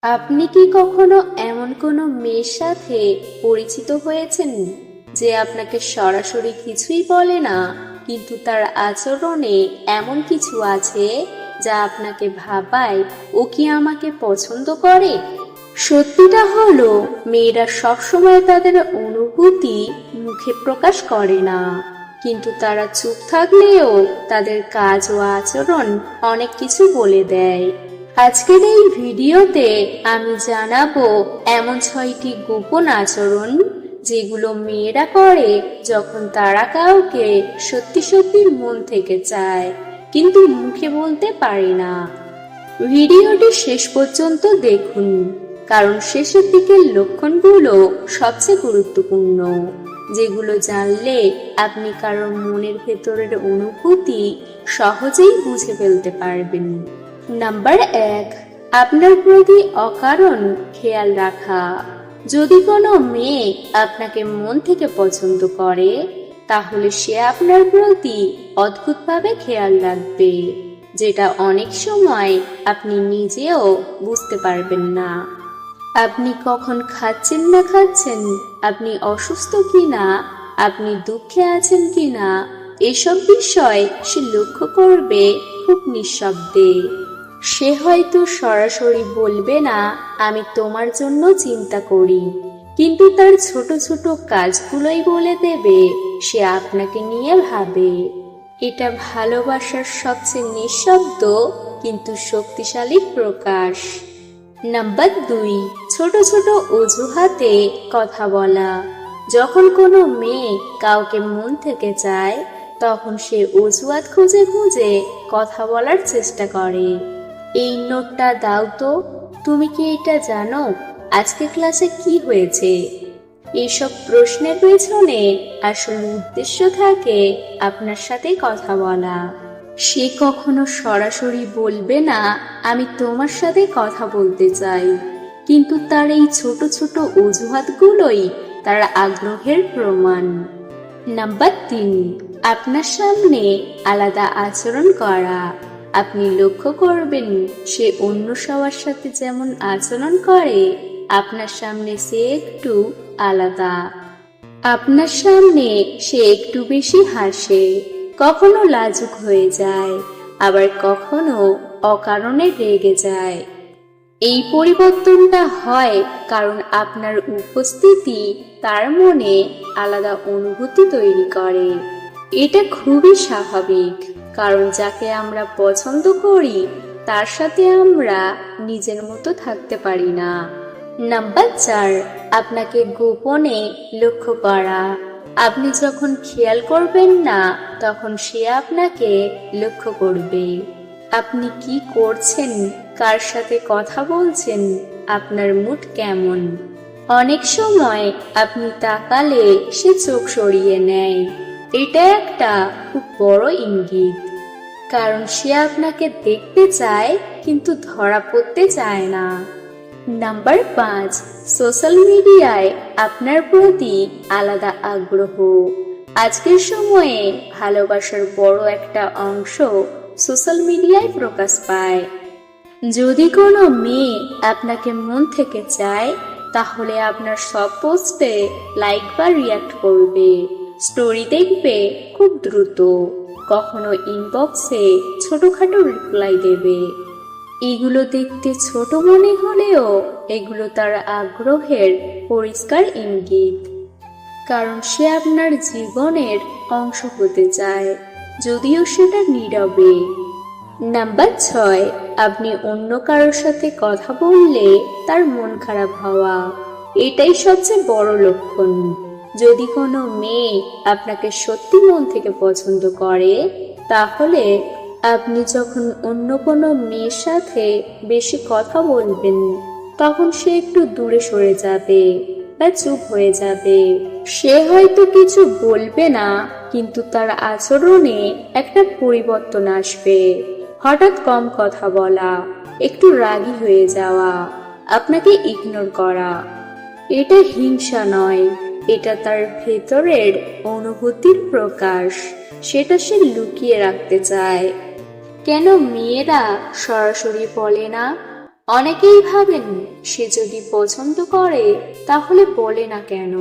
আপনি কি কখনো এমন কোনো মেয়ের সাথে পরিচিত হয়েছেন যে আপনাকে সরাসরি কিছুই বলে না, কিন্তু তার আচরণে এমন কিছু আছে যা আপনাকে ভাবায় ও কি আমাকে পছন্দ করে? সত্যিটা হলো, মেয়েরা সবসময় তাদের অনুভূতি মুখে প্রকাশ করে না, কিন্তু তারা চুপ থাকলেও তাদের কাজ ও আচরণ অনেক কিছু বলে দেয়। আজকের এই ভিডিওতে আমি জানাবো এমন 6টি গোপন আচরণ যেগুলো মেয়েরা করে যখন তারা কাউকে সত্যি সত্যি মন থেকে চায়, কিন্তু মুখে বলতে পারে না। ভিডিওটি শেষ পর্যন্ত দেখুন, কারণ শেষের দিকের লক্ষণগুলো সবচেয়ে গুরুত্বপূর্ণ, যেগুলো জানলে আপনি কারোর মনের ভেতরের অনুভূতি সহজেই বুঝে ফেলতে পারবেন। নাম্বার 1, আপনার প্রতি অকারণ খেয়াল রাখা। যদি কোনো মেয়ে আপনাকে মন থেকে পছন্দ করে, তাহলে সে আপনার প্রতি অদ্ভুতভাবে খেয়াল রাখবে, যেটা অনেক সময় আপনি নিজেও বুঝতে পারবেন না। আপনি কখন খাচ্ছেন না খাচ্ছেন, আপনি অসুস্থ কিনা, আপনি দুঃখে আছেন কিনা, এসব বিষয় সে লক্ষ্য করবে খুব নিঃশব্দে। সে হয়তো সরাসরি বলবে না আমি তোমার জন্য চিন্তা করি, কিন্তু তার ছোট ছোট কাজগুলোই বলে দেবে সে আপনাকে নিয়ে ভাবে। এটা ভালোবাসার সবচেয়ে নিঃশব্দ কিন্তু শক্তিশালী প্রকাশ। নাম্বার 2, ছোট ছোট অজুহাতে কথা বলা। যখন কোনো মেয়ে কাউকে মন থেকে চায়, তখন সে অজুহাত খুঁজে খুঁজে কথা বলার চেষ্টা করে। এই নোটটা দাও তো, তুমি কি এটা জানো, আজকে ক্লাসে কি হয়েছে? এইসব প্রশ্নের পেছনে আসল উদ্দেশ্য থাকে আপনার সাথে কথা বলা। সে কখনো সরাসরি বলবে না আমি তোমার সাথে কথা বলতে চাই, কিন্তু তার এই ছোট ছোট অজুহাতগুলোই তার আগ্রহের প্রমাণ। নাম্বার 3, আপনার সামনে আলাদা আচরণ করা। আপনি লক্ষ্য করবেন সে অন্য সবার সাথে যেমন আচরণ করে, আপনার সামনে সে একটু আলাদা। আপনার সামনে সে একটু বেশি হাসে, কখনো লাজুক হয়ে যায়, আবার কখনো অকারণে রেগে যায়। এই পরিবর্তনটা হয় কারণ আপনার উপস্থিতি তার মনে আলাদা অনুভূতি তৈরি করে। এটা খুবই স্বাভাবিক, কারণ যাকে আমরা পছন্দ করি তার সাথে আমরা নিজের মতো থাকতে পারি না। নাম্বার 4, আপনাকে গোপনে লক্ষ্য করা। আপনি যখন খেয়াল করবেন না, তখন সে আপনাকে লক্ষ্য করবে। আপনি কি করছেন, কার সাথে কথা বলছেন, আপনার মুড কেমন। অনেক সময় আপনি তাকালে সে চোখ সরিয়ে নেয়। এটা একটা খুব বড় ইঙ্গিত, কারণ সে আপনাকে দেখতে চায় কিন্তু ধরা পড়তে চায় না। নাম্বার 5, সোশ্যাল মিডিয়ায় আপনার প্রতি আলাদা আগ্রহ। আজকের সময়ে ভালোবাসার বড় একটা অংশ সোশ্যাল মিডিয়ায় প্রকাশ পায়। যদি কোনো মেয়ে আপনাকে মন থেকে চায়, তাহলে আপনার সব পোস্টে লাইক বা রিয়াক্ট করবে, স্টোরি দেখবে খুব দ্রুত, কখনো ইনবক্সে ছোটখাটো রিপ্লাই দেবে। এগুলো দেখতে ছোট মনে হলেও এগুলো তার আগ্রহের পরিষ্কার ইঙ্গিত, কারণ সে আপনার জীবনের অংশ হতে চায়, যদিও সেটা নীরবে। নাম্বার 6, আপনি অন্য কারোর সাথে কথা বললে তার মন খারাপ হওয়া। এটাই সবচেয়ে বড় লক্ষণ। যদি কোনো মেয়ে আপনাকে সত্যি মন থেকে পছন্দ করে, তাহলে আপনি যখন অন্য কোনো মেয়ের সাথে বেশি কথা বলবেন, তখন সে একটু দূরে সরে যাবে বা চুপ হয়ে যাবে। সে হয়তো কিছু বলবে না, কিন্তু তার আচরণে একটা পরিবর্তন আসবে। হঠাৎ কম কথা বলা, একটু রাগী হয়ে যাওয়া, আপনাকে ইগনোর করা। এটা হিংসা নয়, এটা তার ভেতরের অনুভূতির প্রকাশ, সেটা সে লুকিয়ে রাখতে চায়। কেন মেয়েরা সরাসরি বলে না? অনেকেই ভাবেন সে যদি পছন্দ করে তাহলে বলে না কেন।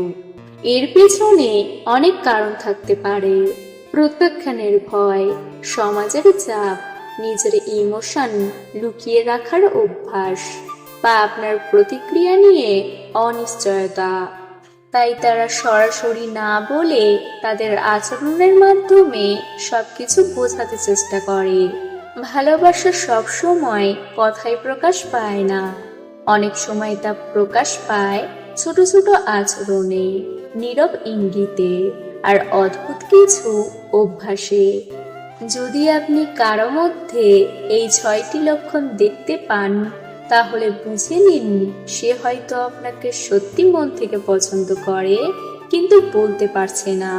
এর পেছনে অনেক কারণ থাকতে পারে। প্রত্যাখ্যানের ভয়, সমাজের চাপ, নিজের ইমোশন লুকিয়ে রাখার অভ্যাস, বা আপনার প্রতিক্রিয়া নিয়ে অনিশ্চয়তা। তাই তারা সরাসরি না বলে তাদের আচরণের মাধ্যমে সবকিছু বোঝাতে চেষ্টা করে। ভালোবাসা সব সময় কথায় প্রকাশ পায় না, অনেক সময় তা প্রকাশ পায় ছোট ছোট আচরণে, নীরব ইঙ্গিতে, আর অদ্ভুত কিছু অভ্যাসে। যদি আপনি কারো মধ্যে এই 6টি লক্ষণ দেখতে পান, তাহলে বুঝে নিন সে হয়তো আপনাকে সত্যি মন থেকে পছন্দ করে, কিন্তু বলতে পারছে না।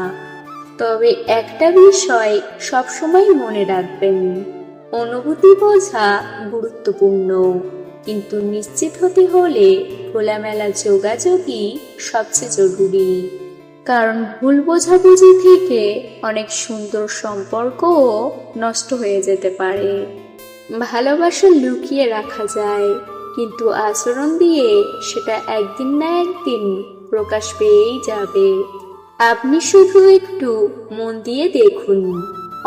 তবে একটা বিষয় সবসময় মনে রাখবেন, অনুভূতি বোঝা গুরুত্বপূর্ণ, কিন্তু নিশ্চিত হতে হলে খোলামেলা যোগাযোগই সবচেয়ে জরুরি। কারণ ভুল বোঝাবুঝি থেকে অনেক সুন্দর সম্পর্কও নষ্ট হয়ে যেতে পারে। ভালোবাসা লুকিয়ে রাখা যায়, কিন্তু আচরণ দিয়ে সেটা একদিন না একদিন প্রকাশ পেয়েই যাবে। আপনি শুধু একটু মন দিয়ে দেখুন,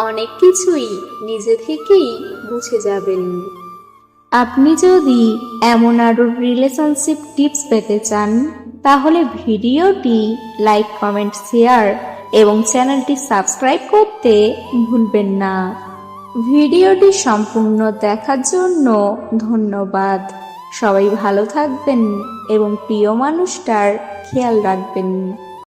অনেক কিছুই নিজে থেকেই বুঝে যাবেন। আপনি যদি এমন আরো রিলেশনশিপ টিপস পেতে চান, তাহলে ভিডিওটি লাইক, কমেন্ট, শেয়ার এবং চ্যানেলটি সাবস্ক্রাইব করতে ভুলবেন না। ভিডিওটি সম্পূর্ণ দেখার জন্য ধন্যবাদ। সবাই ভালো থাকবেন এবং প্রিয় মানুষটার খেয়াল রাখবেন।